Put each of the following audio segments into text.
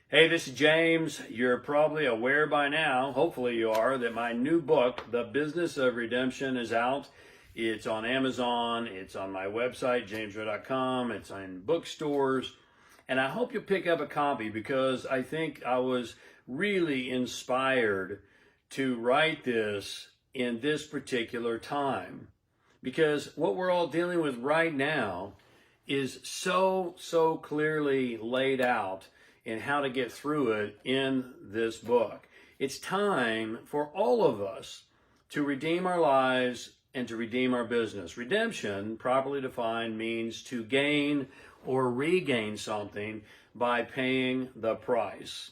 Hey, this is James. You're probably aware by now, hopefully you are, that my new book, The Business of Redemption, is out. It's on Amazon, it's on my website, jamesarthurray.com, it's in bookstores, and I hope you'll pick up a copy because I think I was really inspired to write this in this particular time. Because what we're all dealing with right now is so clearly laid out in how to get through it in this book. It's time for all of us to redeem our lives and to redeem our business. Redemption, properly defined, means to gain or regain something by paying the price.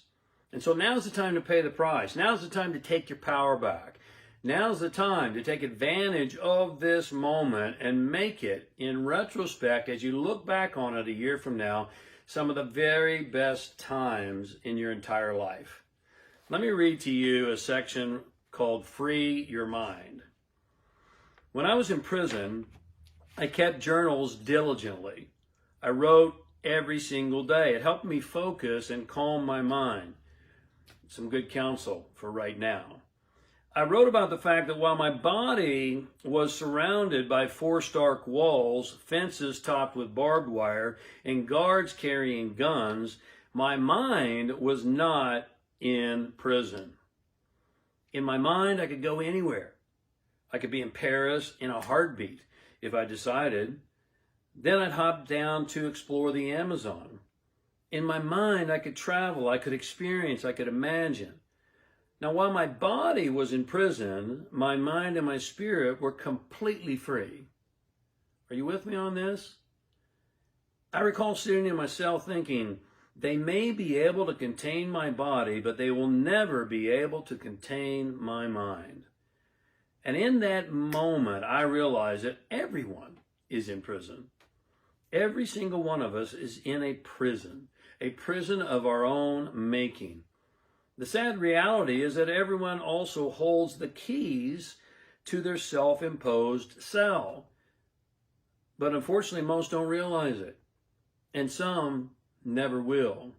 And so now's the time to pay the price. Now's the time to take your power back. Now's the time to take advantage of this moment and make it, in retrospect, as you look back on it a year from now, some of the very best times in your entire life. Let me read to you a section called Free Your Mind. When I was in prison, I kept journals diligently. I wrote every single day. It helped me focus and calm my mind. Some good counsel for right now. I wrote about the fact that while my body was surrounded by 4 stark walls, fences topped with barbed wire, and guards carrying guns, my mind was not in prison. In my mind, I could go anywhere. I could be in Paris in a heartbeat if I decided. Then I'd hop down to explore the Amazon. In my mind, I could travel, I could experience, I could imagine. Now, while my body was in prison, my mind and my spirit were completely free. Are you with me on this? I recall sitting in my cell thinking, they may be able to contain my body, but they will never be able to contain my mind. And in that moment, I realized that everyone is in prison. Every single one of us is in a prison of our own making. The sad reality is that everyone also holds the keys to their self-imposed cell. But unfortunately, most don't realize it. And some never will.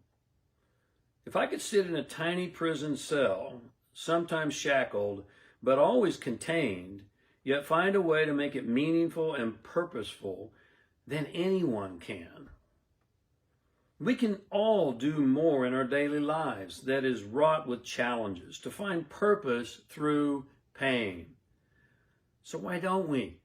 If I could sit in a tiny prison cell, sometimes shackled, but always contained, yet find a way to make it meaningful and purposeful, then anyone can. We can all do more in our daily lives that is wrought with challenges, to find purpose through pain. So why don't we?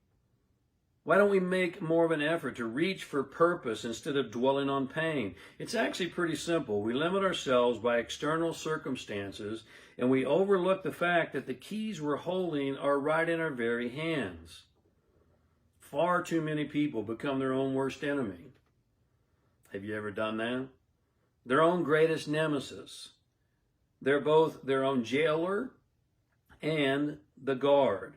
Why don't we make more of an effort to reach for purpose instead of dwelling on pain? It's actually pretty simple. We limit ourselves by external circumstances, and we overlook the fact that the keys we're holding are right in our very hands. Far too many people become their own worst enemy. Have you ever done that? Their own greatest nemesis. They're both their own jailer and the guard.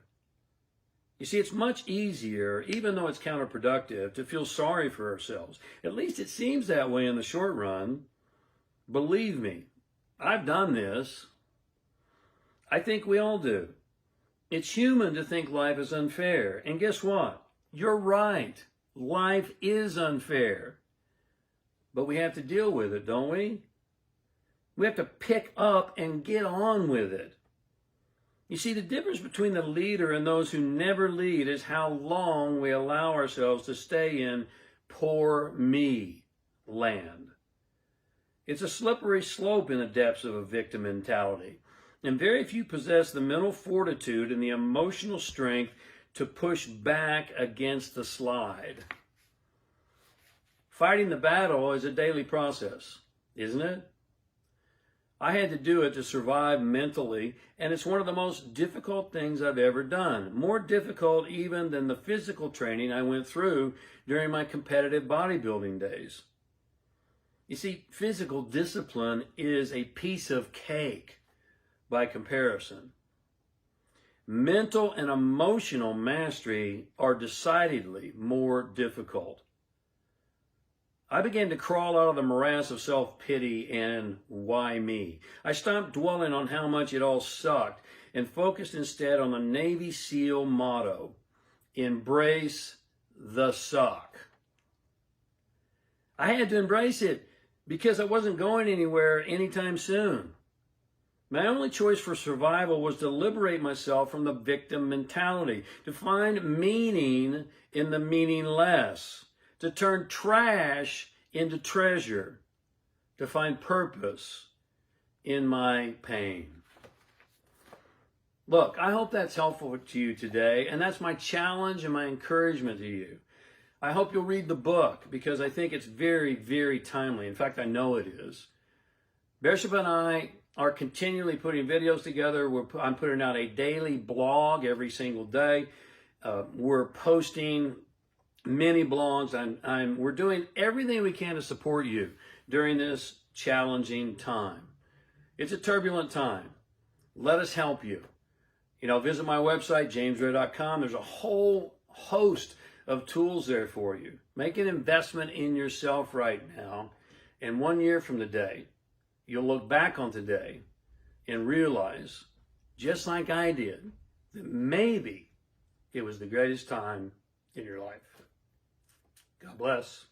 You see, it's much easier, even though it's counterproductive, to feel sorry for ourselves. At least it seems that way in the short run. Believe me, I've done this. I think we all do. It's human to think life is unfair. And guess what? You're right. Life is unfair. But we have to deal with it, don't we? We have to pick up and get on with it. You see, the difference between the leader and those who never lead is how long we allow ourselves to stay in poor me land. It's a slippery slope in the depths of a victim mentality. And very few possess the mental fortitude and the emotional strength to push back against the slide. Fighting the battle is a daily process, isn't it? I had to do it to survive mentally, and it's one of the most difficult things I've ever done. More difficult even than the physical training I went through during my competitive bodybuilding days. You see, physical discipline is a piece of cake by comparison. Mental and emotional mastery are decidedly more difficult. I began to crawl out of the morass of self-pity and why me. I stopped dwelling on how much it all sucked and focused instead on the Navy SEAL motto, embrace the suck. I had to embrace it because I wasn't going anywhere anytime soon. My only choice for survival was to liberate myself from the victim mentality, to find meaning in the meaningless, to turn trash into treasure, to find purpose in my pain. Look, I hope that's helpful to you today, and that's my challenge and my encouragement to you. I hope you'll read the book because I think it's very, very timely. In fact, I know it is. Bersabeh and I are continually putting videos together. I'm putting out a daily blog every single day. We're posting many blogs. We're doing everything we can to support you during this challenging time. It's a turbulent time. Let us help you. Visit my website, jamesarthurray.com. There's a whole host of tools there for you. Make an investment in yourself right now. And 1 year from today, you'll look back on today and realize, just like I did, that maybe it was the greatest time in your life. God bless.